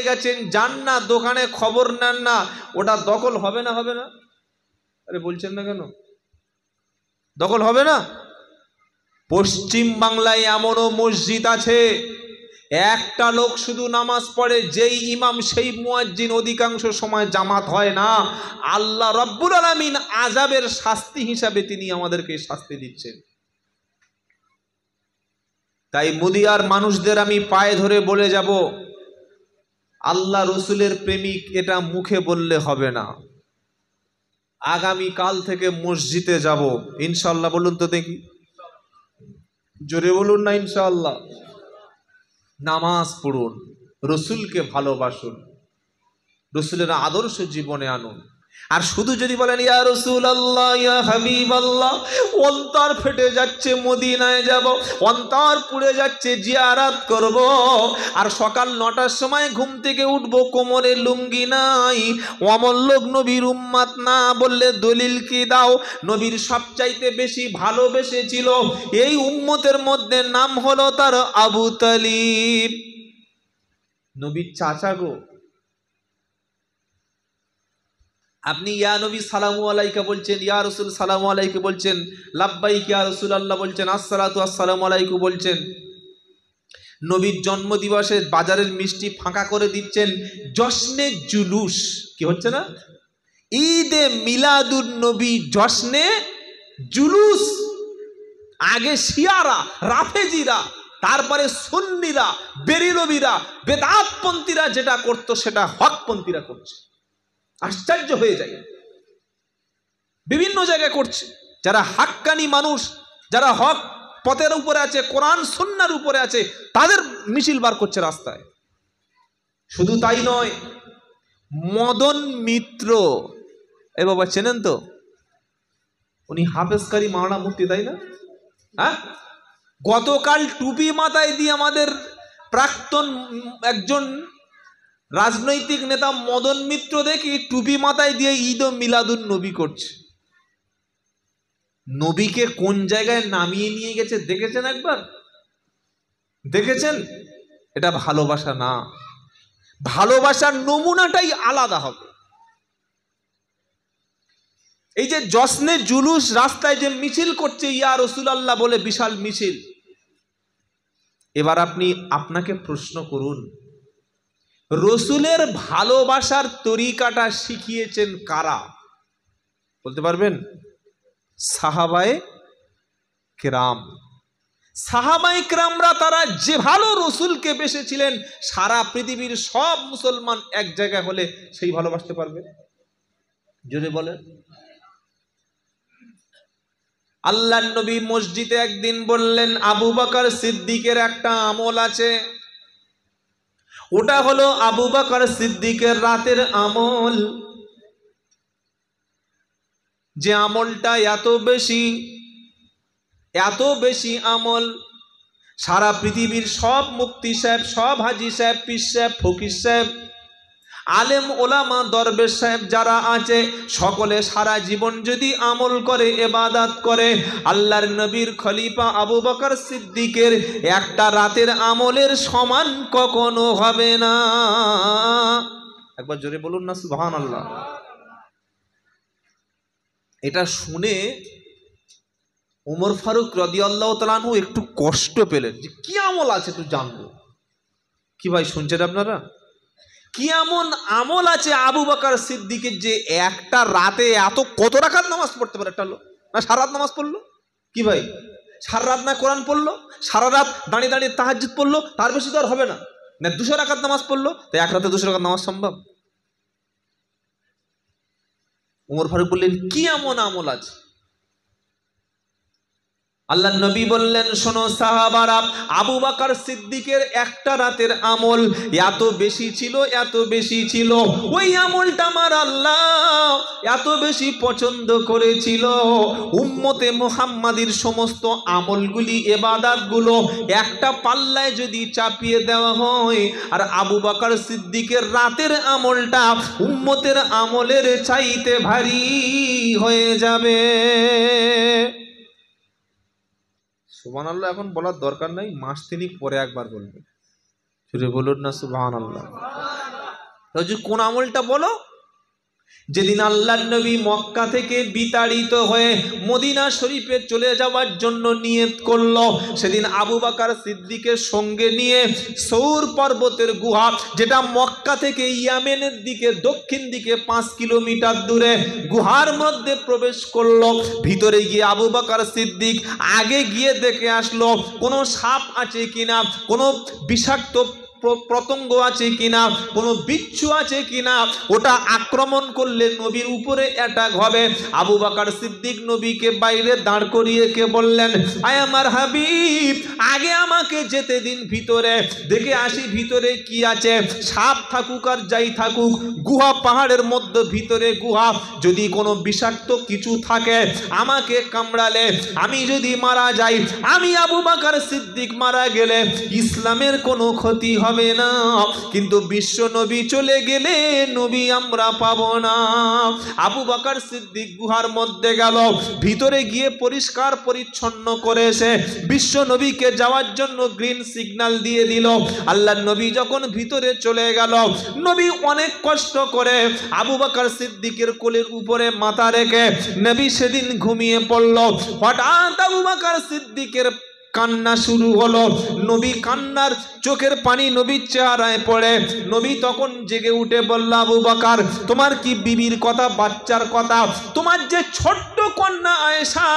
গেছেন, যান না দোকানে, খবর নেন না, ওটা দখল হবে না? হবে না? আরে বলছেন না কেন? দখল হবে না? পশ্চিম বাংলায় এমনও মসজিদ আছে, একটা লোক শুধু নামাজ পড়ে, যেই ইমাম সেই মুয়াজ্জিন, অধিকাংশ সময় জামাত হয় না। আল্লাহ রাব্বুল আলামিন আযাবের শাস্তি হিসাবে তিনি আমাদেরকে শাস্তি দিচ্ছেন। তাই মুদিয়ার মানুষদের আমি পায়ে ধরে বলে যাব, আল্লাহ রসুলের প্রেমিক এটা মুখে বললে হবে না। আগামী কাল থেকে মসজিদে যাব ইনশাআল্লাহ। বলুন তো দেখি, জোরে বলুন না ইনশাআল্লাহ। নামাজ পড়ুন, রসুলকে ভালোবাসুন, রসুলের আদর্শ জীবনে আনুন। আর শুধু যদি বলেন ইয়া রাসূলুল্লাহ, ইয়া হাবিবাল্লাহ, অন্তর ফেটে যাচ্ছে মদিনায় যাব, অন্তর পুড়ে যাচ্ছে জিয়ারত করব, আর সকাল 9টার সময় ঘুম থেকে উঠব, কোমরে লুঙ্গি নাই, অমন লোক নবীর উম্মত না, বললে দলিল কি দাও? নবীর সবচাইতে বেশি ভালোবেসেছিল এই উম্মতের মধ্যে নাম হলো তার আবু তালিব, নবীর চাচা গো। আপনি ইয়া নবী সালামু আলাইকা বলছেন, ইয়া রাসূল সালামু আলাইকা বলছেন, লাব্বাইক ইয়া রাসূলুল্লাহ বলছেন, আসসালাতু আসসালামু আলাইকু বলছেন, নবীর জন্মদিবসে বাজারের মিষ্টি ফাঁকা করে দিচ্ছেন, জশ্নে জুলুস কি হচ্ছে না? ঈদে মিলাদুন নবী, জশ্নে জুলুস। আগে শিয়ারা, রাফেজিরা, তারপরে সুন্নিরা, বেরিলবিরা, বেদাতপন্থীরা যেটা করতো সেটা হকপন্থীরা করছে। আশ্চর্য হয়ে যায়, বিভিন্ন জায়গায় করছে। যারা হাক্কানি মানুষ, যারা হক পথের উপরে আছে, কোরআন সুন্নাহর উপরে আছে, তাদের মিছিল বার করছে রাস্তায়। শুধু তাই নয়, মদন মিত্র, এ বাবা চেনেন তো? উনি হাফেজকারী মাওলানা মুফতি, তাই না? হ্যাঁ, গতকাল টুপি মাথায় দিয়ে আমাদের প্রাক্তন একজন রাজনৈতিক নেতা মদন মিত্র দেখি টুপি মাথায় দিয়ে ঈদ ও মিলাদুন নবী করছে। নবীকে কোন জায়গায় নামিয়ে নিয়ে গেছে দেখেছেন একবার? দেখেছেন? এটা ভালোবাসা না। ভালোবাসার নমুনাটাই আলাদা হবে। এই যে জশ্নে জুলুস, রাস্তায় যে মিছিল করছে ইয়া রাসূলুল্লাহ বলে, বিশাল মিছিল। এবার আপনি আপনাকে প্রশ্ন করুন, রসুলের ভালোবাসার তরিকাটা শিখিয়েছেন কারা? বলতে পারবেন? সাহাবায়ে কেরাম। সাহাবায়ে কেরামরা তারা যে ভালো রসুলকে বেসেছিলেন, সারা পৃথিবীর সব মুসলমান এক জায়গায় হলে সেই ভালোবাসতে পারবে? জোরে বলেন। আল্লাহর নবী মসজিদে একদিন বললেন, আবু বকর সিদ্দিকের একটা আমল আছে, ওটা হলো আবু বকর সিদ্দিকের রাতের আমল। যে আমলটা এত বেশি আমল, সারা পৃথিবীর সব মুফতি সাহেব, সব হাজি সাহেব, পীর সাহেব, ফকির সাহেব, আলেম ওলামা, দরবেশ সাহেব যারা আছে, সকলে সারা জীবন যদি আমল করে, ইবাদত করে, আল্লাহর নবীর খলিফা আবু বকর সিদ্দিকের একটা রাতের আমলের সমান কখনো হবে না। একবার জোরে বলুন না সুবহানাল্লাহ। এটা শুনে ওমর ফারুক রাদিয়াল্লাহু তাআলা আনহু একটু কষ্ট পেলেন, যে কি আমল আছে তুই জানবো। কি ভাই শুনছেন আপনারা? কি এমন আমল আছে আবু বকর সিদ্দিকের যে একটা রাতে কত রাকাত নামাজ পড়তে পারে একটা লোক? না সারা রাত নামাজ পড়লো? কি ভাই, সারা রাত না কোরআন পড়লো, সারা রাত দাঁড়িয়ে দাঁড়িয়ে তাহাজ্জুদ পড়লো, তার বেশি তো আর হবে না। না 200 রাকাত নামাজ পড়লো, তাই এক রাতে 200 রাকাত নামাজ সম্ভব? ওমর ফারুক বললেন, কি এমন আমল আছে? আল্লাহ নবী বললেন, শোনো সাহাবারা, আবু বকর সিদ্দিকের একটা রাতের আমল এত বেশি ছিল, ওই আমলটা আমার আল্লাহ এত বেশি পছন্দ করেছিল, উম্মতে মুহাম্মাদির সমস্ত আমলগুলি, ইবাদতগুলো একটা পাল্লায় যদি চাপিয়ে দেওয়া হয়, আর আবু বকর সিদ্দিকের রাতের আমলটা উম্মতের আমলের চাইতে ভারী হয়ে যাবে। সুবহানাল্লাহ এখন বলার দরকার নাই, মাস 3 পরে একবার বলবে। বলুন না সুবহানাল্লাহ। হুজুর কোন আমলটা বলো? যেদিন আল্লাহর নবী মক্কা থেকে বিতাড়িত হয়ে মদিনা শরীফে চলে যাওয়ার জন্য নিয়ত করলো, সেদিন আবু বকর সিদ্দিকের সঙ্গে নিয়ে সৌর পর্বতের গুহা, যেটা মক্কা থেকে ইয়ামেনের দিকে দক্ষিণ দিকে 5 কিলোমিটার দূরে, গুহার মধ্যে প্রবেশ করলো। ভিতরে গিয়ে আবু বকর সিদ্দিক আগে গিয়ে দেখে আসলো কোনো সাপ আছে কিনা, কোনো বিষাক্ত পতঙ্গ আছে কিনা, কোনো বিচ্ছু আছে কিনা, ওটা আক্রমণ করলে নবীর উপরে অ্যাটাক হবে। আবু বকর সিদ্দিক নবীকে বাইরে দাঁড় করিয়ে কে বললেন, আয় আমার হাবিব, আগে আমাকে যেতে দিন, ভিতরে দেখে আসি ভিতরে কি আছে। সাপ থাকুক আর যাই থাকুক, গুহা পাহাড়ের মধ্যে ভিতরে গুহা, যদি কোনো বিষাক্ত কিছু থাকে আমাকে কামড়ালে, আমি যদি মারা যাই, আমি আবু বকর সিদ্দিক মারা গেলে ইসলামের কোনো ক্ষতি হবে না, কিন্তু বিশ্ব নবী চলে গেলে নবী আমরা পাবো না। আবু বকর সিদ্দিক গুহার মধ্যে গেল, ভিতরে গিয়ে পরিষ্কার পরিচ্ছন্ন করেছে, বিশ্ব নবীকে যাওয়ার জন্য গ্রিন সিগন্যাল দিয়ে দিল। আল্লাহর নবী যখন ভিতরে চলে গেল, নবী অনেক কষ্ট করে আবু বকর সিদ্দিকের কোলের উপরে মাথা রেখে নবী সেদিন ঘুমিয়ে পড়ল। হঠাৎ আবু বকর সিদ্দিকের কান্না শুরু হলো। নবী কান্নার চোখের পানি নবীর চেহারায় পড়ে। নবী তখন জেগে উঠে বলল, আবু বকর, তোমার কি বিবির কথা, বাচ্চার কথা, তোমার যে ছোট্ট কন্যা আয়েশা,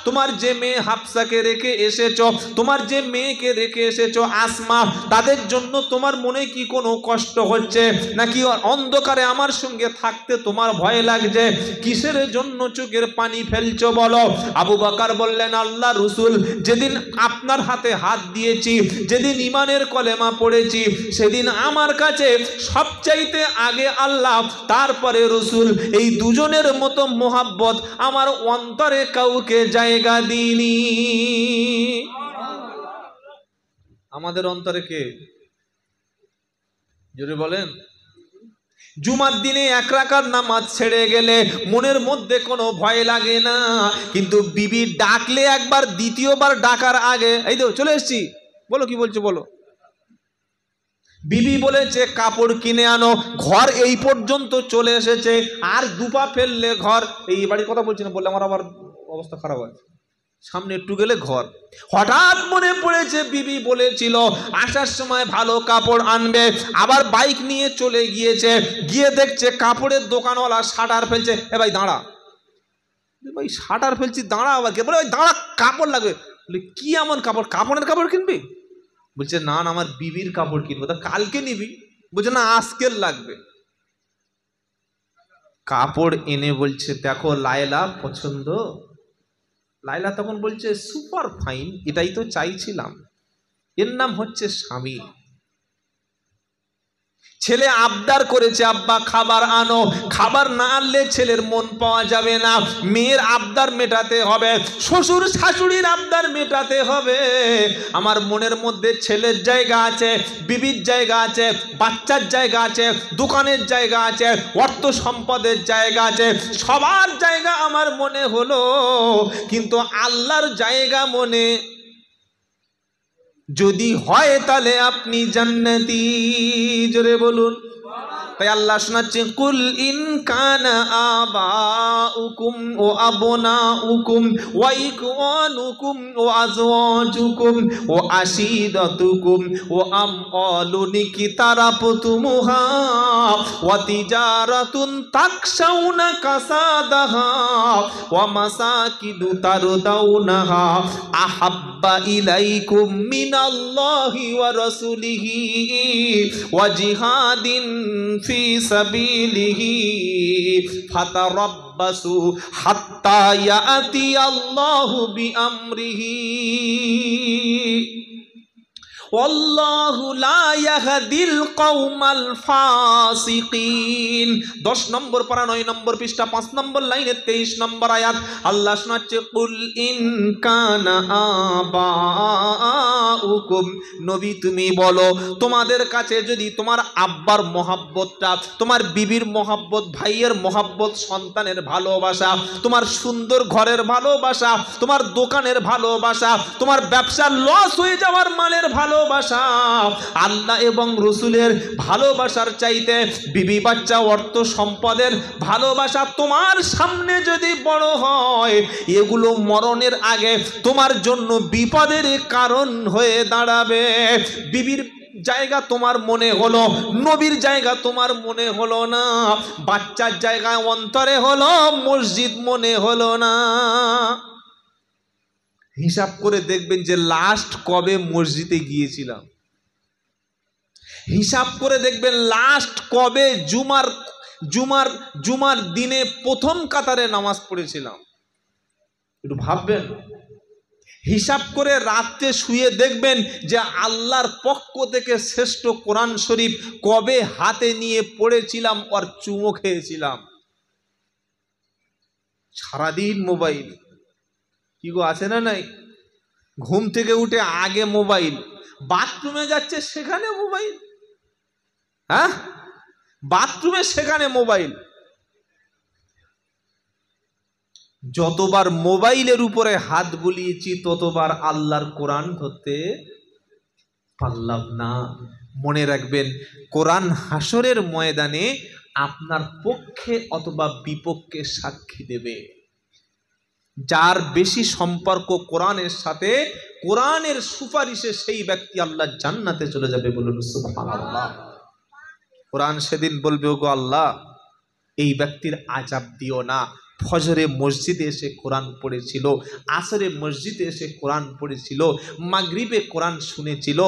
তোমার যে মেয়ে হাফসাকে রেখে এসেছো, তোমার যে মেয়েকে রেখে এসেছো আসমা, তাদের জন্য তোমার মনে কি কোনো কষ্ট হচ্ছে নাকি অন্ধকারে আমার সঙ্গে থাকতে তোমার ভয় লাগছে? কিসের জন্য চোখের পানি ফেলছো বলো? আবু বকর বললেন, আল্লাহ রসুল, যেদিন আপনার হাতে হাত দিয়েছি, যেদিন ঈমানের কলেমা পড়েছি, সেদিন আমার কাছে সবচাইতে আগে আল্লাহ, তারপরে রসুল, এই দুজনের মতো মোহাব্বত আমার অন্তরে কাউকে জায়গা দিইনি। আমাদের অন্তরে কে? জোরে বলেন। জুমার দিনে 1 রাকাত নামাজ ছেড়ে গেলে মনের মধ্যে কোনো ভয় লাগে না, কিন্তু বিবি ডাকলে একবার, দ্বিতীয়বার ডাকার আগে, এই তো চলে এসেছি, বলো কি বলছো বলো। বিবি বলেছে কাপড় কিনে আনো, ঘর এই পর্যন্ত চলে এসেছে, আর 2 পা ফেললে ঘর, এই বাড়ির কথা বলছি না, বললে আমার আবার অবস্থা খারাপ হয়, সামনে একটু গেলে ঘর। হঠাৎ মনে পড়েছে বিবি বলেছিল আসার সময় ভালো কাপড় আনবে, আবার বাইক নিয়ে চলে গিয়েছে, গিয়ে দেখছে কাপড়ের দোকানওয়ালা শাটার ফেলছে। এ ভাই দাঁড়া, ভাই শাটার ফেলছি দাঁড়া, আবার কে বলে ভাই দাঁড়া, কাপড় লাগবে। বলে কি এমন কাপড়? কাপড়ের কাপড় কিনবি? বলছে না না, আমার বিবির কাপড় কিনবো। তা কালকে নিবি? বলছে না, আজকের লাগবে। কাপড় এনে বলছে দেখো লায়লা পছন্দ। লায়লা তখন বলছে সুপার ফাইন, এটাই তো চাইছিলাম। এর নাম হচ্ছে স্বামী। ছেলে আবদার করেছে আব্বা খাবার আনো, খাবার না আনলে ছেলের মন পাওয়া যাবে না, মেয়ের আবদার মেটাতে হবে, শ্বশুর শাশুড়ির আবদার মেটাতে হবে। আমার মনের মধ্যে ছেলের জায়গা আছে, বিবির জায়গা আছে, বাচ্চার জায়গা আছে, দোকানের জায়গা আছে, অর্থ সম্পদের জায়গা আছে, সবার জায়গা আমার মনে হলো, কিন্তু আল্লাহর জায়গা মনে যদি হয় তাহলে আপনি জান্নাতি। জোরে বলুন। তাই আল্লাহ শোনাচ্ছে, কুল ইন কানা আবাউকুম ওয়া আবনাউকুম ওয়া ইখওয়ানুকুম ওয়া আজওয়াজুকুম ওয়া আশীরাতুকুম ওয়া আমওয়ালুন ইকতারাফতুমুহা ওয়া তিজারাতুন তাকশাউনা কাসাদাহা ওয়া মাসাকিনু তারদাউনাহা আহাব্বা ইলাইকুম মিনাল্লাহি ওয়া রাসূলিহি ওয়া জিহাদিন ফি সাবিলিহি ফাতারাব্বাসু হাত্তা ইয়াতি আল্লাহু বিআমরিহি ওয়াল্লাহু লা ইয়াহদিল কওমাল ফাসিকিন। 10 নম্বর পারা 9 নম্বর পৃষ্ঠা 5 নম্বর লাইনে 23 নম্বর আয়াত আল্লাহ শোনাচ্ছে, কুল ইন কানা আবাউকুম, নবী তুমি বলো, তোমাদের কাছে যদি তোমার আব্বার মহব্বতটা, তোমার বিবির মহব্বত, ভাইয়ের মহব্বত, সন্তানের ভালোবাসা, তোমার সুন্দর ঘরের ভালোবাসা, তোমার দোকানের ভালোবাসা, তোমার ব্যবসার লস হয়ে যাওয়ার মালের ভালো ভালোবাসা আল্লাহ এবং রসুলের ভালোবাসার চাইতে বিবি বাচ্চা অর্থ সম্পদের ভালোবাসা তোমার সামনে যদি বড় হয়, এগুলো মরণের আগে তোমার জন্য বিপদের কারণ হয়ে দাঁড়াবে। বিবির জায়গা তোমার মনে হলো, নবীর জায়গা তোমার মনে হলো না, বাচ্চার জায়গায় অন্তরে হলো, মসজিদ মনে হলো না। হিসাব করে দেখবেন যে লাস্ট কবে মসজিদে গিয়েছিলাম, হিসাব করে দেখবেন লাস্ট কবে জুমার দিনে প্রথম কাতারে নামাজ পড়েছিলাম। একটু ভাববেন, হিসাব করে রাতে শুয়ে দেখবেন যে আল্লাহর পক্ষ থেকে শ্রেষ্ঠ কোরআন শরীফ কবে হাতে নিয়ে পড়েছিলাম আর চুমো খেয়েছিলাম। সারাদিন মোবাইল, কি গো আছে না নাই? ঘুম থেকে উঠে আগে মোবাইল, বাথরুমে যাচ্ছে সেখানে মোবাইল, হ্যাঁ বাথরুমে সেখানে মোবাইল। যতবার মোবাইলের উপরে হাত বুলিয়েছি ততবার আল্লাহর কোরআন ধরতে পারলাম না। মনে রাখবেন, কোরআন হাসরের ময়দানে আপনার পক্ষে অথবা বিপক্ষে সাক্ষী দেবে। যার বেশি সম্পর্ক কোরআনের সাথে, কোরআনের সুপারিশে সেই ব্যক্তি আল্লাহর জান্নাতে চলে যাবে। বলুন সুবহানাল্লাহ। কোরআন সেদিন বলবে, ওগো আল্লাহ, এই ব্যক্তির আযাব দিও না। ফজরে মসজিদে এসে কোরআন পড়েছিল, আসরে মসজিদে এসে কোরআন পড়েছিল, মাগরিবে কোরআন শুনেছিল,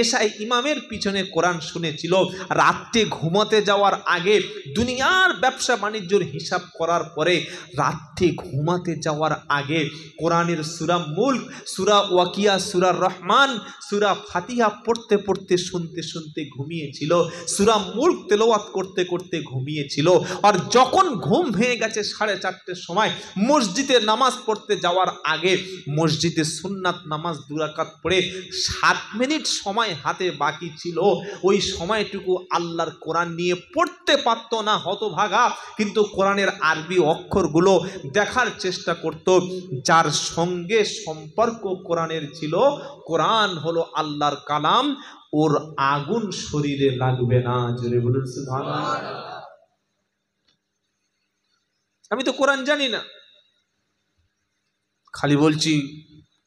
এশায় ইমামের পিছনে কোরআন শুনেছিল, রাত্রে ঘুমাতে যাওয়ার আগে দুনিয়ার ব্যবসা বাণিজ্যর হিসাব করার পরে রাত্রে ঘুমাতে যাওয়ার আগে কোরআনের সূরা মুলক, সূরা ওয়াকিয়া, সূরা রহমান, সূরা ফাতিহা পড়তে পড়তে শুনতে শুনতে ঘুমিয়েছিল, সূরা মুলক তেলাওয়াত করতে করতে ঘুমিয়েছিল। আর যখন ঘুম ভেঙে গেছে 4:30 সময়, মসজিদে নামাজ পড়তে যাওয়ার আগে মসজিদে সুন্নাত নামাজ 2 রাকাত পড়ে 7 মিনিট সময় হাতে বাকি ছিল, ওই সময়টুকু আল্লাহর কোরআন নিয়ে পড়তে পারতো না হতভাগা, কিন্তু কোরআনের আরবি অক্ষরগুলো দেখার চেষ্টা করত। যার সঙ্গে সম্পর্ক কোরআনের ছিল, কোরআন হলো আল্লাহর কালাম, ওর আগুন শরীরে লাগবে না। জোরে বলুন সুবহানাল্লাহ। আমি তো কোরআন জানি না, খালি বলছি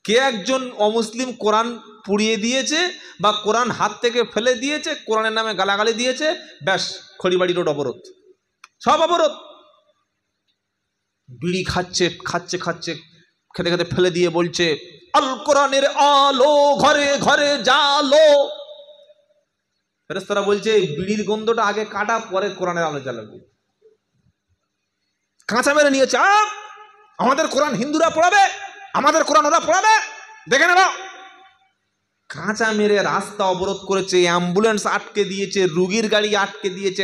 কে একজন অমুসলিম কোরআন পুড়িয়ে দিয়েছে বা কোরআন হাত থেকে ফেলে দিয়েছে, কোরআনের নামে গালাগালি দিয়েছে, ব্যাস খড়িবাড়ি রোড অবরোধ, সব অবরোধ। বিড়ি খাচ্ছে খাচ্ছে খাচ্ছে, খেতে খেতে ফেলে দিয়ে বলছে, আল কোরআনের আলো ঘরে ঘরে জালো। ফেরেশতারা বলছে বিড়ির গন্ধটা আগে কাটা, পরে কোরআনের আলো জ্বালাবে। কাঁচা মেরে নিয়েছে, আমাদের কোরআন হিন্দুরা পড়াবে, আমাদের কোরআন ওরা পড়াবে, দেখে নেব। কাঁচা মেরে রাস্তা অবরোধ করেছে, অ্যাম্বুলেন্স আটকে দিয়েছে, রুগীর গাড়ি আটকে দিয়েছে,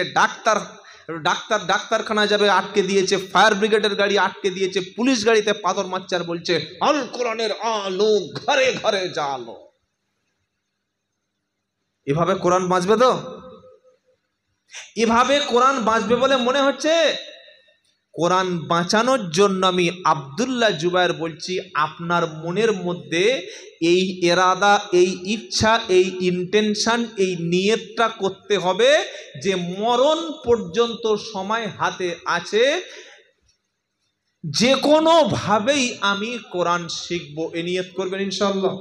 ডাক্তারখানা যাবে আটকে দিয়েছে, ফায়ার ব্রিগেডের গাড়ি আটকে দিয়েছে, পুলিশ গাড়িতে পাথর মারছে আর বলছে আল কোরআনের আলো ঘরে ঘরে জালো। এভাবে কোরআন বাঁচবে তো? এভাবে কোরআন বাঁচবে বলে মনে হচ্ছে? কোরআন বাঁচানোর জন্য আমি আব্দুল্লাহ জুবায়ের বলছি, আপনার মনের মধ্যে এই এরাদা, এই ইচ্ছা, এই ইন্টেনশন, এই নিয়তটা করতে হবে যে মরণ পর্যন্ত সময় হাতে আছে, যে কোনোভাবেই আমি কোরআন শিখব। এই নিয়ত করবেন ইনশাআল্লাহ।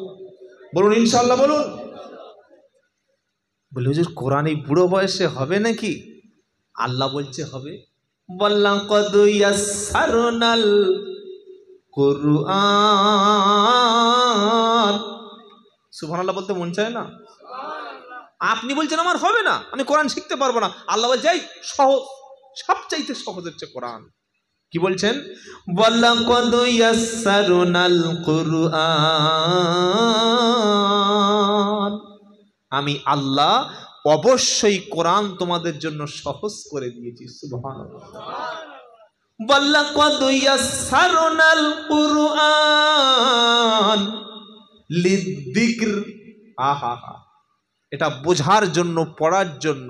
বলুন ইনশাআল্লাহ, বলুন। বলে হুজুর কোরআন এই বুড়ো বয়সে হবে নাকি? আল্লাহ বলছে হবে। ওয়ালাকাদ ইয়াসসারনাল কুরআন। সুবহানাল্লাহ বলতে মন চায় না? আপনি বলছেন আমার হবে না, আমি কোরআন শিখতে পারবো না। আল্লাহ বলছে এই সহজ, সবচাইতে সহজ হচ্ছে কোরআন। কি বলছেন? ওয়ালাকাদ ইয়াসসারনাল কুরআন। আমি আল্লাহ অবশ্যই কোরআন তোমাদের জন্য সহজ করে দিয়েছি। সুবহানাল্লাহ। ওয়ালাকাদ ইয়াসসারনাল কুরআন লিযিকর। আহা, এটা বোঝার জন্য, পড়ার জন্য,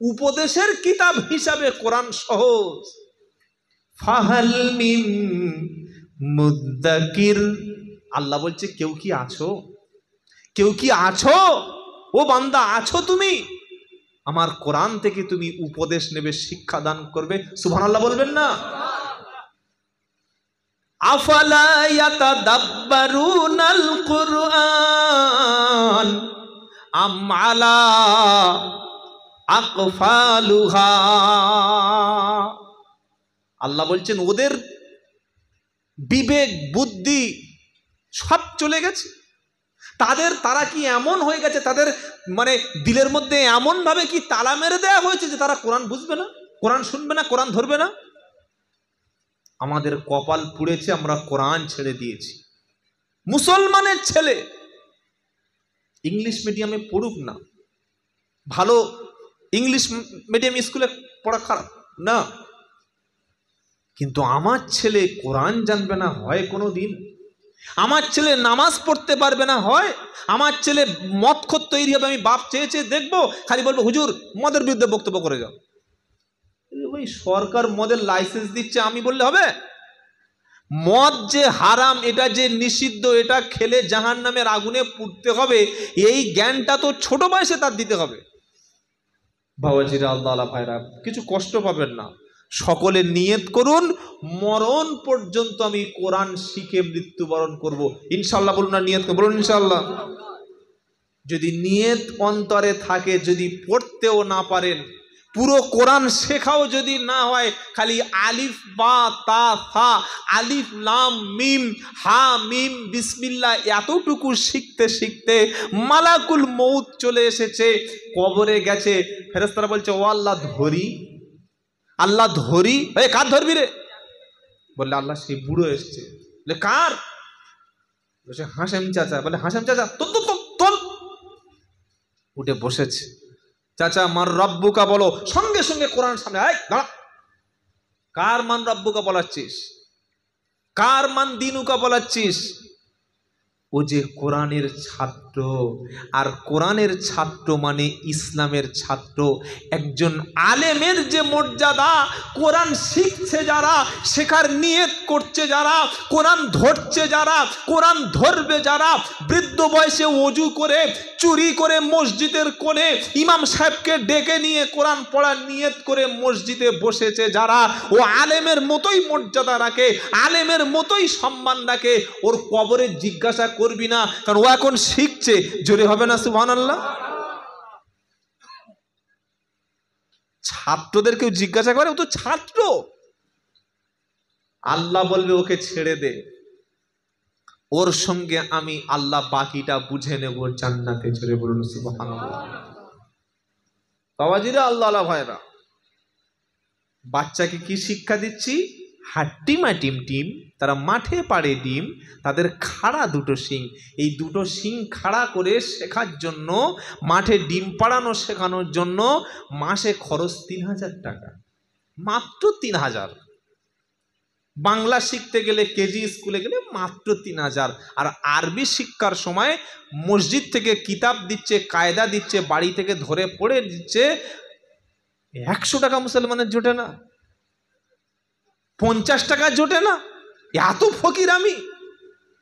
উপদেশের কিতাব হিসাবে কোরআন সহজ। ফাহাল মিন মুদ্দাকির। আল্লাহ বলছে কেউ কি আছো? কেউ কি আছো ও বান্দা আছো তুমি, আমার কোরআন থেকে তুমি উপদেশ নেবে, শিক্ষা দান করবে। সুবহানাল্লাহ বলবেন না? আফালা ইয়াতাদাব্বারুনাল কুরআন আম আলা আকফালুহা। আল্লাহ বলছেন ওদের বিবেক বুদ্ধি সব চলে গেছে, তারা কি এমন হয়ে গেছে, তাদের মানে দিলের মধ্যে এমন ভাবে কি তালা মেরে দেওয়া হয়েছে যে তারা কোরআন বুঝবে না, কোরআন শুনবে না, কোরআন ধরবে না। আমাদের কপাল পুড়েছে, আমরা কোরআন ছেড়ে দিয়েছি। মুসলমানের ছেলে ইংলিশ মিডিয়ামে পড়ুক না, ভালো ইংলিশ মিডিয়াম স্কুলে পড়া খারাপ না, কিন্তু আমার ছেলে কোরআন জানবে না হয় কোনো দিন? আমার ছেলে নামাজ পড়তে পারবে না হয়? আমার ছেলে মদখোর তৈরি হবে, আমি বাপ চেয়ে চেয়ে দেখবো, খালি বলবো হুজুর মদের বিরুদ্ধে বক্তব্য করে যাও। ওই সরকার মদের লাইসেন্স দিচ্ছে, আমি বললে হবে? মদ যে হারাম, এটা যে নিষিদ্ধ, এটা খেলে জাহান্নামের আগুনে পুড়তে হবে, এই জ্ঞানটা তো ছোট বয়সে তার দিতে হবে। বাবাজিরা, আল্লাহ ভাইরা, কিছু কষ্ট পাবেন না, সকলে নিয়ত করুন মরণ পর্যন্ত আমি কোরআন শিখে মৃত্যুবরণ করব ইনশাআল্লাহ। বলুন না নিয়ত, বলুন ইনশাআল্লাহ। যদি নিয়ত অন্তরে থাকে, যদি পড়তেও না পারেন, পুরো কোরআন শেখাও যদি না হয়, খালি আলিফ বা তা থা, আলিফ লাম মিম হা মিম বিসমিল্লাহ এতটুকু শিখতে শিখতে মালাকুল মউত চলে এসেছে, কবরে গেছে, ফেরেশতারা বলছে ও আল্লাহ ধরি, আল্লাহ ধরি। কার ধরবি রে? বললে আল্লাহ সেই বুড়ো এসছে। বলে কার? বলছে হাসেম চাচা। বলে হাসেম চাচা তোল। উঠে বসেছে। চাচা মান রব্বুকা বলো। সঙ্গে সঙ্গে কোরআন সামনে, দাঁড়া, কার মান রব্বুকা বলাচ্ছিস? কার মান দিনুকা বলাচ্ছিস? ও যে কোরআনের ছাত্র, আর কোরআনের ছাত্র মানে ইসলামের ছাত্র। একজন আলেমের যে মর্যাদা, কোরআন শিখছে যারা, শেখার নিয়ত করছে যারা, কোরআন ধরছে যারা, কোরআন ধরবে যারা, বৃদ্ধ বয়সে ওযু করে চুরি করে মসজিদের কোণে ইমাম সাহেবকে ডেকে নিয়ে কোরআন পড়ার নিয়ত করে মসজিদে বসেছে যারা, ও আলেমের মতোই মর্যাদা রাখে, আলেমের মতোই সম্মান রাখে। ওর কবরে জিজ্ঞাসা করবি না, কারণ ও এখন শিখছে। জোরে হবে না সুবহানাল্লাহ? ছাত্রদেরকেও জিজ্ঞাসা করে, ও তো ছাত্র। আল্লাহ বলবে ওকে ছেড়ে দে, ওর সঙ্গে আমি আল্লাহ বাকিটা বুঝে নেব জান্নাতে। জোরে বলুন সুবহানাল্লাহ। বাবাজিরা, আল্লাহ ভাইরা, বাচ্চাকে কি শিক্ষা দিচ্ছি? হাট্টিমা টিম টিম, তারা মাঠে পাড়ে ডিম, তাদের খাড়া দুটো শিং। এই দুটো শিং খাড়া করে শেখার জন্য, মাঠে ডিম পাড়ানো শেখানোর জন্য মাসে খরচ 3000 টাকা, মাত্র 3000। বাংলা শিখতে গেলে, কেজি স্কুলে গেলে মাত্র 3000। আর আরবি শিক্ষার সময় মসজিদ থেকে কিতাব দিচ্ছে, কায়দা দিচ্ছে, বাড়ি থেকে ধরে পড়ে দিচ্ছে, 100 টাকা মুসলমানের জোটে না, 50 টাকা জোটে না। এত ফকির আমি?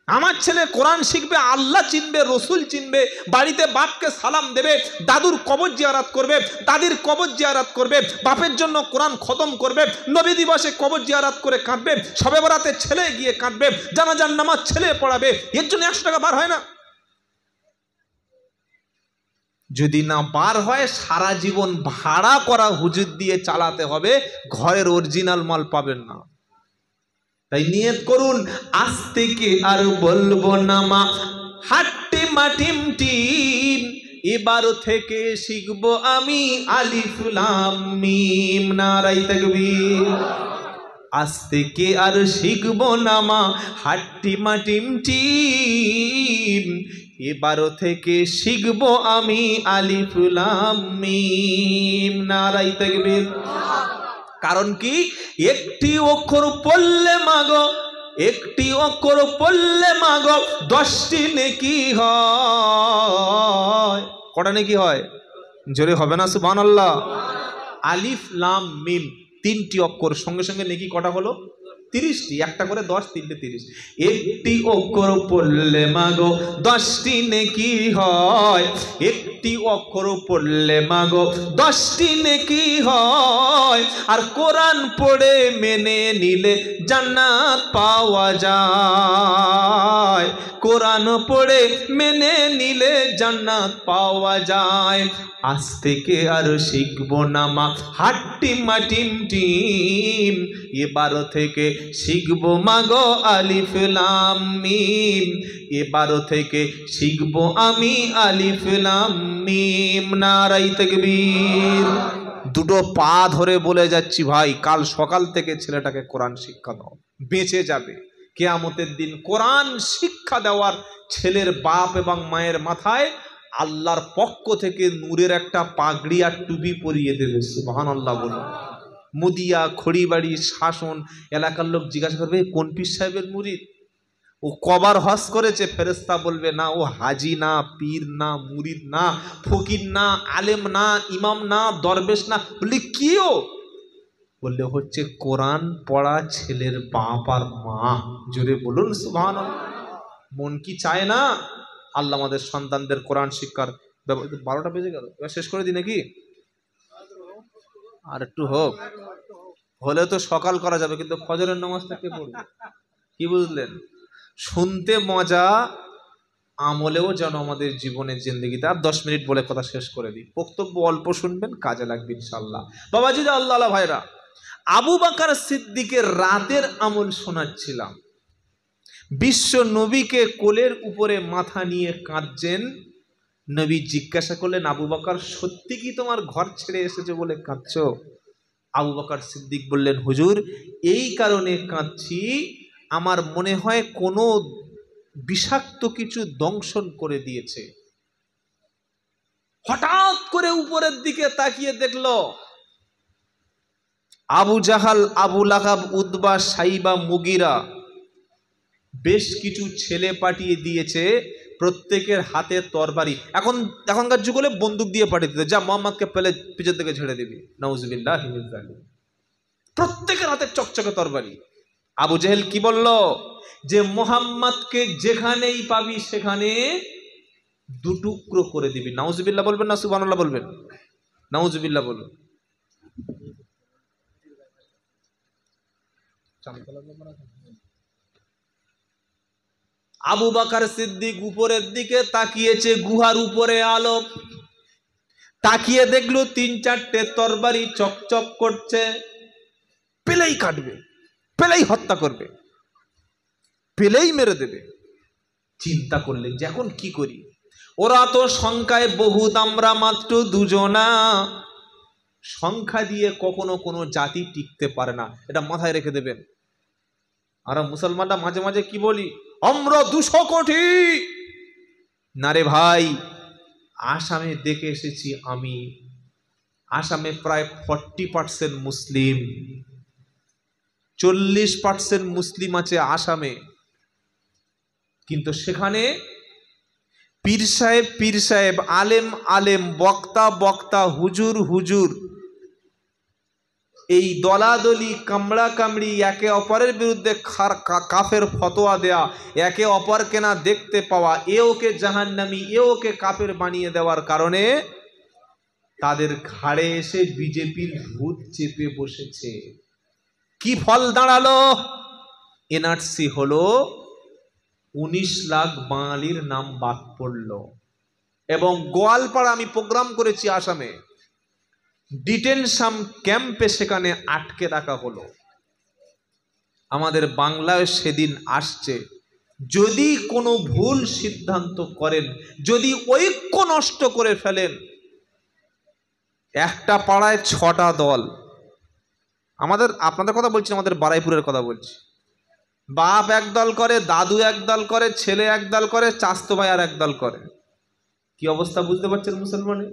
আমার ছেলে কোরআন শিখবে, আল্লাহ চিনবে, রসুল চিনবে, বাড়িতে বাপকে সালাম দেবে, দাদুর কবর জিয়ারত করবে, দাদির কবর জিয়ারত করবে, বাপের জন্য কোরআন খতম করবে, নবী দিবসে কবর জিয়ারত করে কাঁদবে, শবে বরাতে ছেলে গিয়ে কাঁদবে, জানাজার নামাজ ছেলে পড়াবে, এর জন্য 100 টাকা বার হয় না? যদি না বার হয়, সারা জীবন ভাড়া করা হুজুর দিয়ে চালাতে হবে, ঘরের অরিজিনাল মাল পাবেন না। তাই নিয়ত করুন, আজ থেকে আর বলবো না মা হাট্টি মাটিম টিম, এবার থেকে শিখবো আমি আলিফ লাম মিম। নারায়ে তাকবীর। আজ থেকে আর শিখবো না মা হাট্টি মাটিম টিম, এবার থেকে শিখবো আমি আলিফ লাম মিম। নারায়ে তাকবীর। কারণ কি? একটি অক্ষর পড়লে মাগো, একটি অক্ষর পড়লে মাগো 10টি নেকি হয়। কটা নেকি হয়? জোরে হবে না সুবহানাল্লাহ? আলিফ লাম মিম 3টি অক্ষর, সঙ্গে সঙ্গে নেকি কটা হলো? 30টি, একটা করে 10, 3টে 30। একটি অক্ষর পড়লে মাগো 10টি নেকি হয়, একটি অক্ষর পড়লে মাগো 10টি নেকি হয়, আর কোরআন পড়ে মেনে নিলে জান্নাত পাওয়া যায়, কোরআন পড়ে মেনে নিলে জান্নাত পাওয়া যায়। আজ থেকে আর শিখবো না মা হাট্টিমা টিম টিম, এবার থেকে শিখবো মাগো আলিফ লাম মিম, এবার থেকে শিখবো আমি আলিফ লাম মিম। নারায়ে তাকবীর। দুটো পা ধরে বলে যাচ্ছি ভাই, কাল সকাল থেকে ছেলেটাকে কোরআন শিক্ষা দাও, বেঁচে যাবে। কিয়ামতের দিন কোরআন শিক্ষা দেওয়ার ছেলের বাপ এবং মায়ের মাথায় আল্লাহর পক্ষ থেকে নূরের একটা পাগড়ি আর টুপি পরিয়ে দেবে। সুবহানাল্লাহ বলুন। মুদিয়া, খড়িবাড়ি, শাসন এলাকার লোক জিজ্ঞাসা করবে কোন পীর সাহেবের মুরিদ, ও কবার হজ করেছে? ফেরেশতা বলবে না, ও হাজি না, পীর না, মুরিদ না, ফকির না, আলেম না, ইমাম না, দরবেশ না। বললে কি ও? বললে হচ্ছে কোরআন পড়া ছেলের বাপ আর মা। জোরে বলুন সুবহানাল্লাহ। মন কি চায় না আল্লাহ আমাদের সন্তানদের কোরআন শিক্ষার? 12টা বেজে গেল, এবার শেষ করে দিই নাকি? আর একটু হোক, হলে তো সকাল করা যাবে, কিন্তু ফজরের নামাজটা কে পড়বে? কি বুঝলেন? শুনতে মজা, আমলেও যেন আমাদের জীবনের জিন্দগিতে। আর 10 মিনিট বলে কথা শেষ করে দিই। বক্তব্য অল্প শুনবেন, কাজে লাগবে ইনশাআল্লাহ। বাবাজি আল্লাহ ভাইরা, আবু বকর সিদ্দিকের রাতের আমল শোনাচ্ছিলাম। বিশ্ব নবীকে কোলের উপরে মাথা নিয়ে কাঁদছেন। নবী জিজ্ঞাসা করলেন, আবু বকর সত্যি কি তোমার ঘর ছেড়ে এসেছে বলে কাঁদছো? আবু বকর সিদ্দিক বললেন, হুজুর এই কারণে কাঁদছি, আমার মনে হয় কোনো বিষাক্ত কিছু দংশন করে দিয়েছে। হঠাৎ করে উপরের দিকে তাকিয়ে দেখলো আবু জাহাল, আবু লাহাব, উতবা, সাইবা, মুগিরা বেশ কিছু ছেলে পাঠিয়ে দিয়েছে, প্রত্যেকের হাতে তরবারি। এখনকার যুগ হলে বন্দুক দিয়ে পাঠিয়ে দিতে, যা মোহাম্মদকে পেলে পিছন থেকে ঝেড়ে দিবি, নাউজুবিল্লাহ। প্রত্যেকের হাতে চকচকে তরবারি। আবু জেহেল কি বলল? যে মোহাম্মদকে যেখানেই পাবি সেখানে দুটুকরো করে দিবি। নাউজুবিল্লাহ বলবেন না সুবহানাল্লাহ বলবেন? নাউজুবিল্লাহ বলুন। আবু বকর সিদ্দিক উপরের দিকে তাকিয়েছে, গুহার উপরে আলো, তাকিয়ে দেখলো 3-4টে তরবারি চকচক করছে। পেলেই কাটবে, পেলেই হত্যা করবে, পেলেই মেরে দেবে। চিন্তা করলেন যে এখন কি করি? ওরা তো সংখ্যায় বহুত, আমরা মাত্র 2 জনা। সংখ্যা দিয়ে কখনো কোনো জাতি টিকতে পারে না, এটা মাথায় রেখে দেবেন। আর মুসলমানরা মাঝে মাঝে কি বলি, আমরা 200 কোটি। না রে ভাই, আসামে দেখে এসেছি আমি, আসামে প্রায় 40% মুসলিম, 40% মুসলিম আছে আসামে। কিন্তু সেখানে পীর সাহেব, আলেম, বক্তা, হুজুর, এই দলাদলি, কামড়া কামড়ি, একে অপরের বিরুদ্ধে কাফের ফতোয়া দেয়া, একে অপরকে না দেখতে পাওয়া, এ ওকে জাহান্নামী, এ ওকে কাফের বানিয়ে দেওয়ার কারণে তাদের ঘাড়ে এসে বিজেপির ভূত চেপে বসেছে। কি ফল দাঁড়ালো? এনআরসি হলো, 19 লাখ বাঙালির নাম বাদ পড়ল। এবং গোয়ালপাড়া আমি প্রোগ্রাম করেছি আসামে, ডিটেনশন ক্যাম্পে সেখানে আটকে রাখা হলো। আমাদের বাংলায় সেদিন আসছে, যদি কোনো ভুল সিদ্ধান্ত করেন, যদি ঐক্য নষ্ট করে ফেলেন, একটা পাড়ায় 6টা দল। আপনাদের কথা বলছি, আমাদের বারাইপুরের কথা বলছি। বাপ এক দল করে, দাদু এক দল করে, ছেলে এক দল করে, চাচতো ভাই আর এক দল করে। কি অবস্থা বুঝতে পারছেন মুসলমানের?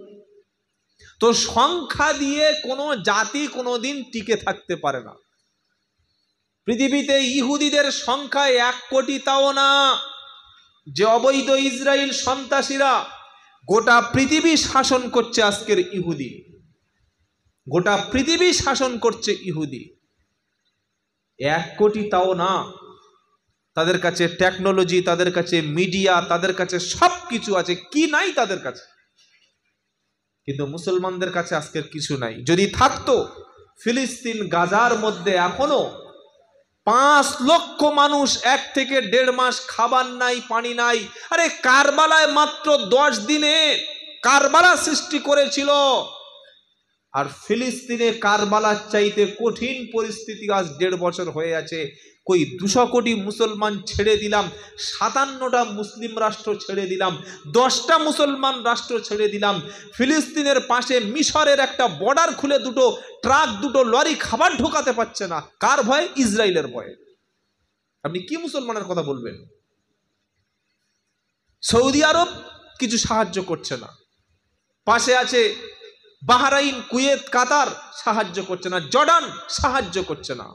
তো সংখ্যা দিয়ে কোনো জাতি কোনোদিন টিকে থাকতে পারে না। পৃথিবীতে ইহুদিদের সংখ্যা 1 কোটি তাও না। যে অবৈধ ইসরায়েল সন্ত্রাসীরা গোটা পৃথিবী শাসন করছে, আজকের ইহুদি গোটা পৃথিবী শাসন করছে। ইহুদি 1 কোটি তাও না। তাদের কাছে টেকনোলজি, তাদের কাছে মিডিয়া, তাদের কাছে সব কিছু আছে, কি নাই তাদের কাছে? কিন্তু মুসলমানদের কাছে আজকের কিছু নাই। যদি থাকতো, ফিলিস্তিন গাজার মধ্যে এখনো 5 লক্ষ মানুষ 1 থেকে 1.5 মাস খাবার নাই, পানি নাই। আরে কারবালায় মাত্র 10 দিনে কারবালা সৃষ্টি করেছিল, আর ফিলিস্তিনে কারবালার চাইতে কঠিন পরিস্থিতি আজ 1.5 বছর হয়ে আছে। কই 200 কোটি মুসলমান ছেড়ে দিলাম, 57টা মুসলিম রাষ্ট্র ছেড়ে দিলাম, 10টা মুসলমান রাষ্ট্র ছেড়ে দিলাম, ফিলিস্তিনের পাশে মিশরের একটা বর্ডার খুলে 2টো ট্রাক 2টো লরি খাবার ঢোকাতে পারছে না। কার ভয়ে? ইসরায়েলের ভয়ে। আপনি কি মুসলমানের কথা বলবেন? সৌদি আরব কিছু সাহায্য করছে না, পাশে আছে বাহরাইন, কুয়েত, কাতার, সাহায্য করছে না, জর্ডান সাহায্য করছে না।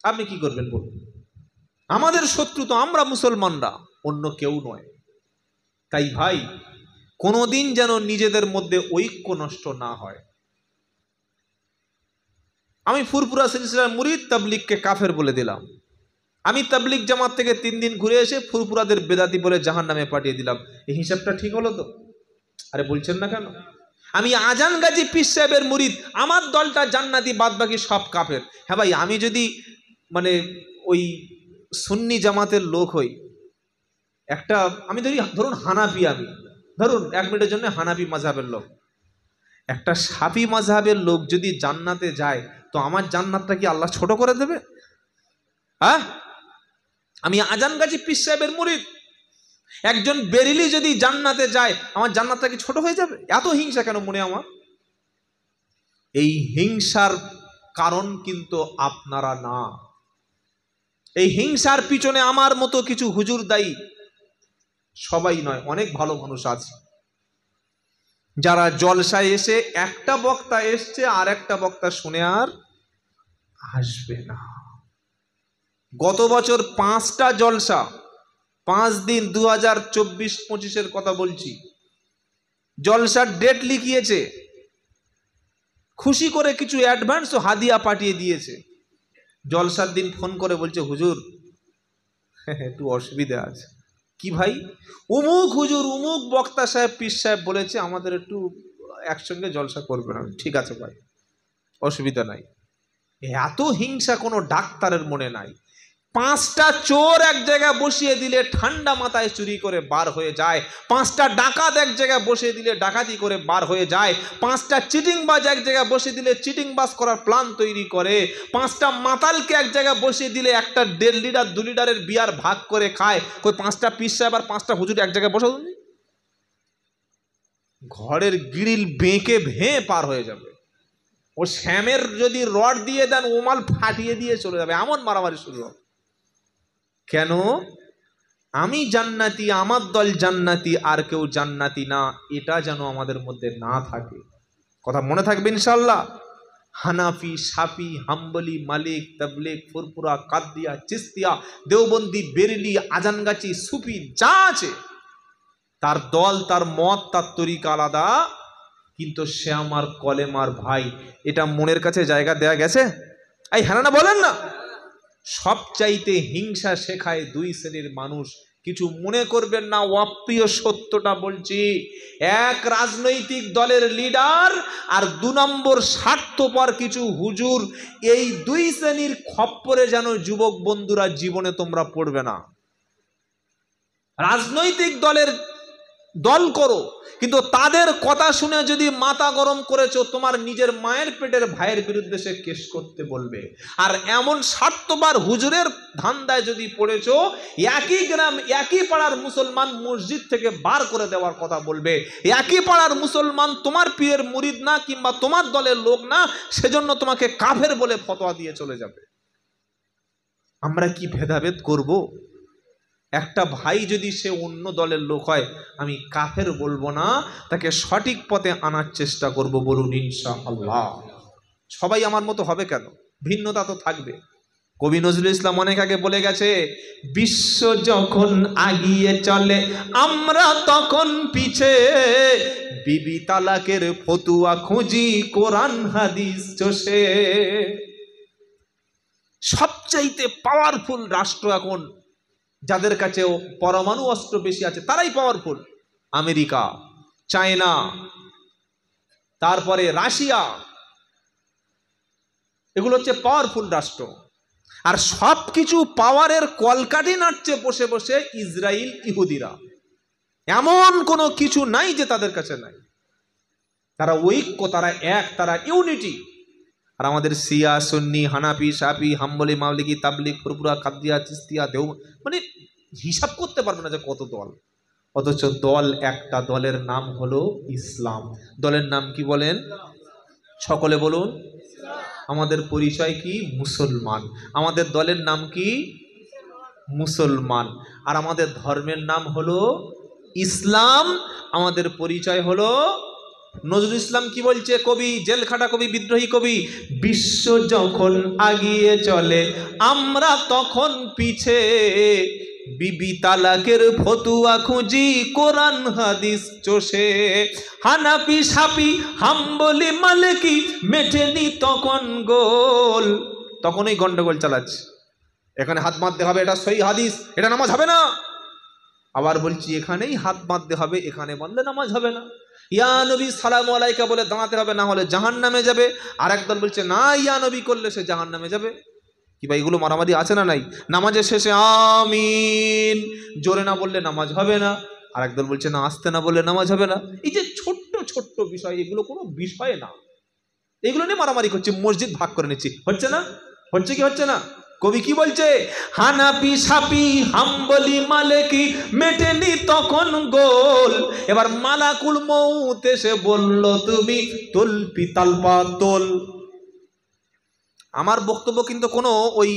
আপনি কি করবেন বলুন? আমাদের শত্রু তো আমরা মুসলমানরা, অন্য কেউ নয়। তাই ভাই, কোনোদিন যেন নিজেদের মধ্যে ঐক্য নষ্ট না হয়। আমি ফুরফুরা সিলসিলার মুরিদ, তাবলিগকে কাফের বলে দিলাম। আমি তাবলিগ জামাত থেকে 3 দিন ঘুরে এসে ফুরফুরাদের বেদাতি বলে জাহান্নামে পাঠিয়ে দিলাম। এই হিসাবটা ঠিক হলো তো? আরে বলছেন না কেন? আমি আজান গাজী পীর সাহেবের মুরিদ, আমার দলটা জান্নাতি, বাদ বাকি সব কাফের। হ্যাঁ ভাই, আমি যদি মানে ওই সুন্নি জামাতের লোক হই, একটা আমি ধরুন হানাফি, আমি ধরুন 1 মিনিটের জন্য হানাফি মাযহাবের লোক, একটা শাফি মাযহাবের লোক যদি জান্নাতে যায়, তো আমার জান্নাতটা কি আল্লাহ ছোট করে দেবে? হ্যাঁ, আমি আজান গাজী পীর সাহেবের মুরিদ, একজন বেরিলি যদি জান্নাতে যায়, আমার জান্নাতটা কি ছোট হয়ে যাবে? এত হিংসা কেন মনে আমার? এই হিংসার কারণ কিন্তু আপনারা না। এই হিংসার পিছনে আমার মতো কিছু হুজুর দায়ী, সবাই নয়, অনেক ভালো মানুষ আছে যারা জলসায় এসে একটা বক্তা এসছে আর একটা বক্তা শুনে আর আসবে না। গত বছর 5টা জলসা, 5 দিন, 2024-25-এর কথা বলছি, জলসার ডেট লিখিয়েছে, খুশি করে কিছু অ্যাডভান্স ও হাদিয়া পাঠিয়ে দিয়েছে। জলসার দিন ফোন করে বলছে, হুজুর একটু অসুবিধা আছে। কি ভাই? অমুক হুজুর, অমুক বক্তা সাহেব, পীর সাহেব বলেছে আমাদের একটু একসঙ্গে জলসা করবে না। ঠিক আছে ভাই, অসুবিধা নাই। এত হিংসা কোনো ডাক্তারের মনে নাই। 5টা চোর এক জায়গায় বসিয়ে দিলে ঠান্ডা মাথায় চুরি করে বার হয়ে যায়, 5টা ডাকাত এক জায়গায় বসিয়ে দিলে ডাকাতি করে বার হয়ে যায়, 5টা চিটিংবাজ এক জায়গায় বসিয়ে দিলে চিটিংবাজ করার প্ল্যান তৈরি করে, 5টা মাতালকে এক জায়গায় বসিয়ে দিলে একটা 1.5 লিটার 2 লিটারের বিয়ার ভাগ করে খায়। কই 5টা পীর সাহেব আর 5টা হুজুর এক জায়গায় বসে, ঘরের গ্রিল বেঁকে ভেঁ পার হয়ে যাবে। ও শ্যামের যদি রড দিয়ে দেন, ওমাল ফাটিয়ে দিয়ে চলে যাবে, এমন মারামারি শুরু হবে। কেন? আমি জান্নাতি, আমার দল জান্নাতি, আর কেউ জান্নাতি না, এটা যেন আমাদের মধ্যে না থাকে। কথা মনে থাকবে ইনশাআল্লাহ। হানাফি, শাফি, হাম্বলি, মালিক, তাবলিগ, ফুরফুরা, কাদিয়া, চিস্তিয়া, দেওবন্দি, বেরেলি, আজানগাছি, সুফি যা আছে, তার দল, তার মত, তার তরিকা আলাদা, কিন্তু সে আমার কলেমার ভাই। এটা মনের কাছে জায়গা দেয়া গেছে? এই হ্যাঁ না বলেন না? সবচাইতে হিংসা শেখায় 2 শ্রেণীর মানুষ। কিছু মনে করবেন না, অপ্রিয় সত্যটা বলছি। 1 রাজনৈতিক দলের লিডার, আর 2 নম্বর স্বার্থপর কিছু হুজুর। এই 2 শ্রেণীর খপ্পরে যেন যুবক বন্ধুরা জীবনে তোমরা পড়বে না। রাজনৈতিক দল করো, কিন্তু তাদের কথা শুনে যদি মাথা গরম করেছো, তোমার নিজের মায়ের পেটের ভাইয়ের বিরুদ্ধে সে কেস করতে বলবে। আর এমন স্বার্থপর হুজুরের ধান্দায় যদি পড়েছো, একই গ্রাম, একই পাড়ার মুসলমান মসজিদ থেকে বার করে দেওয়ার কথা বলবে। একই পাড়ার মুসলমান তোমার পীরের মুরিদ না, কিংবা তোমার দলের লোক না, সেজন্য তোমাকে কাফের বলে ফতোয়া দিয়ে চলে যাবে। আমরা কি ভেদাভেদ করব? একটা ভাই যদি সে অন্য দলের লোক হয়, আমি কাফের বলবো না, তাকে সঠিক পথে আনার চেষ্টা করব। বলুন ইনশাআল্লাহ। সবাই আমার মতো হবে কেন? ভিন্নতা তো থাকবে। কবি নজরুল ইসলাম অনেক আগে বলে গেছে, বিশ্ব যখন আগিয়ে চলে আমরা তখন পিছে, বিবি তালাকের ফতুয়া খুঁজি কোরআন হাদিস চষে। সবচাইতে পাওয়ারফুল রাষ্ট্র এখন, যাদের কাছেও পরমাণু অস্ত্র বেশি আছে তারাই পাওয়ারফুল। আমেরিকা, চায়না, তারপরে রাশিয়া, এগুলো হচ্ছে পাওয়ারফুল রাষ্ট্র। আর সব কিছু পাওয়ারের কলকাঠি নাড়ছে বসে বসে ইসরায়েল, ইহুদিরা। এমন কোনো কিছু নাই যে তাদের কাছে নাই। তারা ঐক্য, তারা এক, তারা ইউনিটি। আর আমাদের শিয়া, সুন্নি, হানাফি, শাফি, হাম্বলি, মাওলিকি, তাবলিগ, ফুরফুরা, কাদিয়া, চিস্তিয়া, দেও, মানে হিসাব করতে পারবে না যে কত দল। অথচ দল একটা, দলের নাম হলো ইসলাম। দলের নাম কি বলেন? সকলে বলুন। আমাদের পরিচয় কি? মুসলমান। আমাদের দলের নাম কি? মুসলমান। আর আমাদের ধর্মের নাম হলো ইসলাম। আমাদের পরিচয় হলো, নজরুল ইসলাম কি বলছে কবি, জেলখাটা কবি, বিদ্রোহী কবি, বিশ্ব যখন আগিয়ে চলে আমরা তখন পিছে, বিবি তালাকের ফতুয়া খুঁজি কোরআন হাদিস চষে, হানাফি, শাফি, হাম্বলি, মালিকি মেটেনি তখন গোল। তখনই গন্ডগোল চালাচ্ছে, এখানে হাত মারতে হবে, এটা সহি হাদিস, এটা নামাজ হবে না। আবার বলছি এখানেই হাত বাঁধতে হবে, এখানে বাঁধলে নামাজ হবে না। ইয়া নবী সালামু আলাইকা বলে দাঁড়াতে হবে, না হলে জাহান্নামে যাবে। আর একদল বলছে না, ইয়া নবী করলে সে জাহান্নামে যাবে। কি ভাই, এগুলো মারামারি আছে না নাই? নামাজের শেষে আমিন জোরে না বললে নামাজ হবে না। আর একদল বলছে না, আস্তে না বললে নামাজ হবে না। এই যে ছোট্ট ছোট্ট বিষয়, এগুলো কোনো বিষয় না। এগুলো নিয়ে মারামারি করছে, মসজিদ ভাগ করে নিচ্ছি। হচ্ছে না? হচ্ছে কি হচ্ছে না? কবি কি বলছে? হানাফি, শাফি, হাম্বলি, মালিকি মেটেনি তখন গোল। এবার মালাকুল মউত এসে বলল তুমি তোল পিতালপা তোল। আমার বক্তব্য কিন্তু কোনো ওই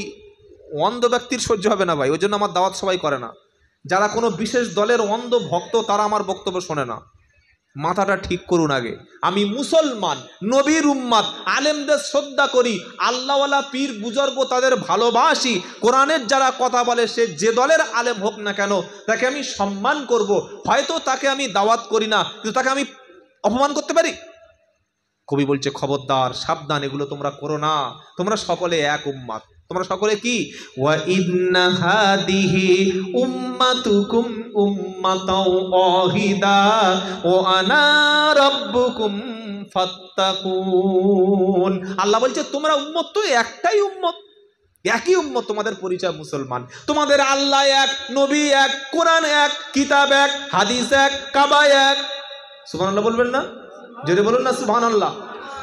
অন্ধ ব্যক্তির সহ্য হবে না ভাই, ওই জন্য আমার দাওয়াত সবাই করে না। যারা কোনো বিশেষ দলের অন্ধ ভক্ত তারা আমার বক্তব্য শোনে না। মাথাটা ঠিক করুন আগে। আমি মুসলমান, নবীর উম্মাত, আলেমদের শ্রদ্ধা করি, আল্লাহওয়ালা পীর বুজুর্গ তাদের ভালোবাসি। কোরআনের যারা কথা বলে সে যে দলের আলেম হোক না কেন তাকে আমি সম্মান করব। হয়তো তাকে আমি দাওয়াত করি না, কিন্তু তাকে আমি অপমান করতে পারি? কবি বলছে খবরদার, সাবধান, এগুলো তোমরা করো না। তোমরা সকলে এক উম্মাত। তোমরা সকলে কি? ওয়া ইন্না হাদিহি উম্মাতুকুম উম্মাতাও ওয়াহিদা ওয়া আনা রাব্বুকুম ফাত্তাকুন। আল্লাহ বলছে তোমরা উম্মত তো একটাই উম্মত, একই উম্মত। তোমাদের পরিচয় মুসলমান। তোমাদের আল্লাহ এক, নবী এক, কোরআন এক, কিতাব এক, হাদিস এক, কাবা এক। সুবহানাল্লাহ বলবেন না? যদি বলুন না সুবহানাল্লাহ।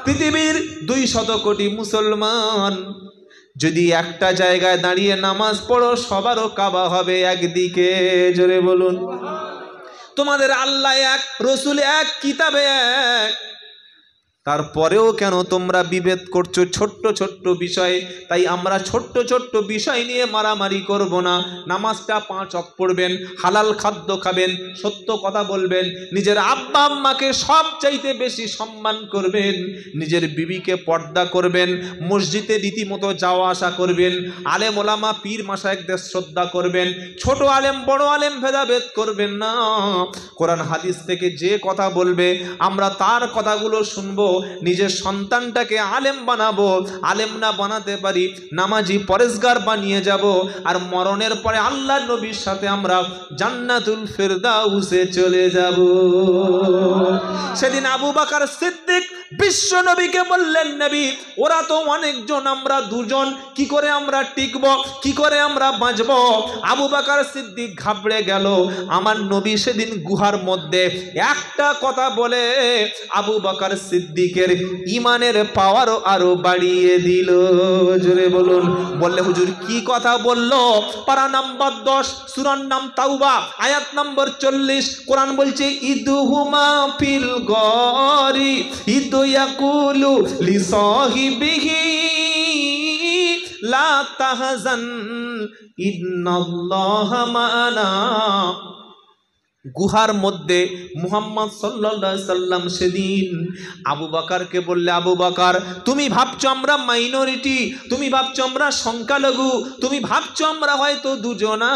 পৃথিবীর 200 কোটি মুসলমান যদি একটা জায়গায় দাঁড়িয়ে নামাজ পড়ো সবারও কাবা হবে একদিকে। জোরে বলুন। তোমাদের আল্লাহ এক, রসুল এক, কিতাবে এক। তারপরেও কেন তোমরা বিভেদ করছো ছোট্ট ছোট্ট বিষয়ে? তাই আমরা ছোট্ট ছোট্ট বিষয় নিয়ে মারামারি করব না। নামাজটা 5 ওয়াক্ত পড়বেন, হালাল খাদ্য খাবেন, সত্য কথা বলবেন, নিজের আব্বা আম্মাকে সবচাইতে বেশি সম্মান করবেন, নিজের বিবিকে পর্দা করবেন, মসজিদে রীতিমতো যাওয়া আসা করবেন, আলেম ওলামা পীর মাশায়েখদের শ্রদ্ধা করবেন, ছোট আলেম বড় আলেম ভেদাভেদ করবেন না। কোরআন হাদিস থেকে যে কথা বলবে আমরা তার কথাগুলো শুনবো। নিজের সন্তানটাকে আলেম বানাবো, আলেম না বানাতে পারি নামাজি পরেজগার বানিয়ে যাব। আর মরণের পরে আল্লাহর নবীর সাথে আমরা জান্নাতুল ফেরদাউসে চলে যাব। সেদিন আবু বকর সিদ্দিক বিশ্ব নবীকে বললেন, নবী ওরা তো অনেকজন, আমরা দুজন, কি করে আমরা টিকব, কি করে আমরা বাঁচব? আবু বকর সিদ্দিক ঘাবড়ে গেল। আমার নবী সেদিন গুহার মধ্যে একটা কথা বলে আবু বকর সিদ্দিকের ইমানের পাওয়ার আরো বাড়িয়ে দিল। জোরে বলুন। বললে হুজুর কি কথা বললো? পারা নাম্বার 10, সূরার নাম তাওবা, আয়াত নম্বর 40। কোরআন বলছে ইদহুমা ফিল গরি ইদ ইয়াকুলু লিসাহিবিহি লা তাহজান ইন্নাল্লাহা মা'ানা গুহার মধ্যে মুহাম্মদ সাল্লাল্লাহু আলাইহি সাল্লাম সেদিন আবু বকরকে বললে, আবু বকর তুমি ভাবছো আমরা মাইনরিটি, তুমি ভাবছো আমরা সংখ্যালঘু, তুমি ভাবছো আমরা হয়তো দুজনা।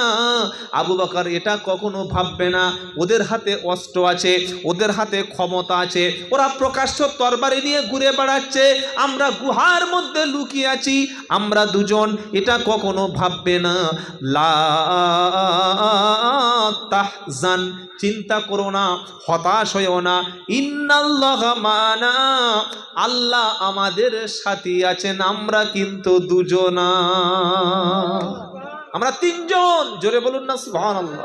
আবু বকর এটা কখনো ভাববে না। ওদের হাতে অস্ত্র আছে, ওদের হাতে ক্ষমতা আছে, ওরা প্রকাশ্য তরবারি নিয়ে ঘুরে বেড়াচ্ছে, আমরা গুহার মধ্যে লুকিয়ে আছি, আমরা দুজন, এটা কখনো ভাববে না। লা তাহজান, চিন্তা করো না, হতাশ হয়েও না, ইন্নাল্লাহ মানা, আল্লাহ আমাদের সাথে আছেন, আমরা কিন্তু দুজনা, আমরা তিনজন। জোরে বলুন না সুবহানাল্লাহ।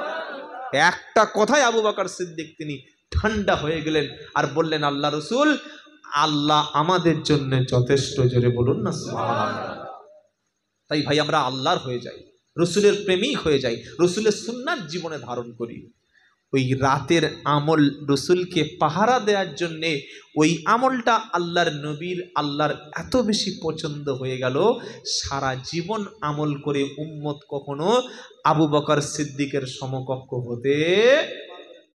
একটা কথায় আবু বকর সিদ্দিক তিনি ঠান্ডা হয়ে গেলেন আর বললেন, আল্লাহ রসুল, আল্লাহ আমাদের জন্য যথেষ্ট। জোরে বলুন না সুবহানাল্লাহ। তাই ভাই আমরা আল্লাহর হয়ে যাই, রসুলের প্রেমিক হয়ে যাই, রসুলের সুন্নাত জীবনে ধারণ করি। ওই রাতের আমল রসুলকে পাহারা দেওয়ার জন্যে ওই আমলটা আল্লাহর নবীর, আল্লাহর এত বেশি পছন্দ হয়ে গেল, সারা জীবন আমল করে উম্মত কখনো আবু বকর সিদ্দিকের সমকক্ষ হতে